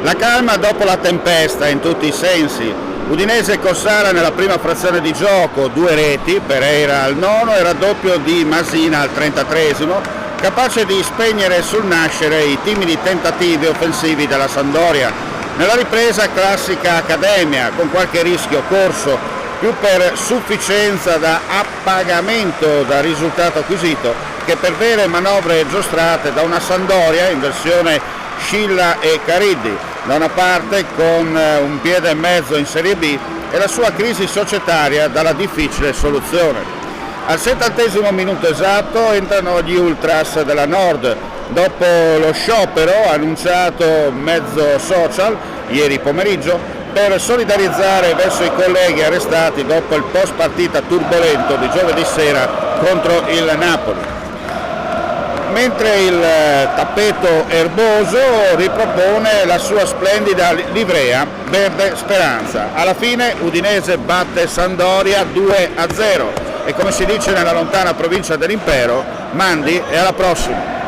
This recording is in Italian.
La calma dopo la tempesta in tutti i sensi. Udinese Cossara nella prima frazione di gioco, 2 reti, Pereira al 9 e raddoppio di Masina al 33esimo, capace di spegnere sul nascere i timidi tentativi offensivi della Sampdoria. Nella ripresa classica accademia, con qualche rischio corso, più per sufficienza da appagamento da risultato acquisito che per vere manovre giostrate da una Sampdoria in versione Scilla e Cariddi, da una parte con un piede e mezzo in Serie B e la sua crisi societaria dalla difficile soluzione. Al 70° minuto esatto entrano gli Ultras della Nord, dopo lo sciopero annunciato mezzo social ieri pomeriggio per solidarizzare verso i colleghi arrestati dopo il post partita turbolento di giovedì sera contro il Napoli. Mentre il tappeto erboso ripropone la sua splendida livrea verde speranza. Alla fine Udinese batte Sampdoria 2-0 e, come si dice nella lontana provincia dell'Impero, mandi e alla prossima.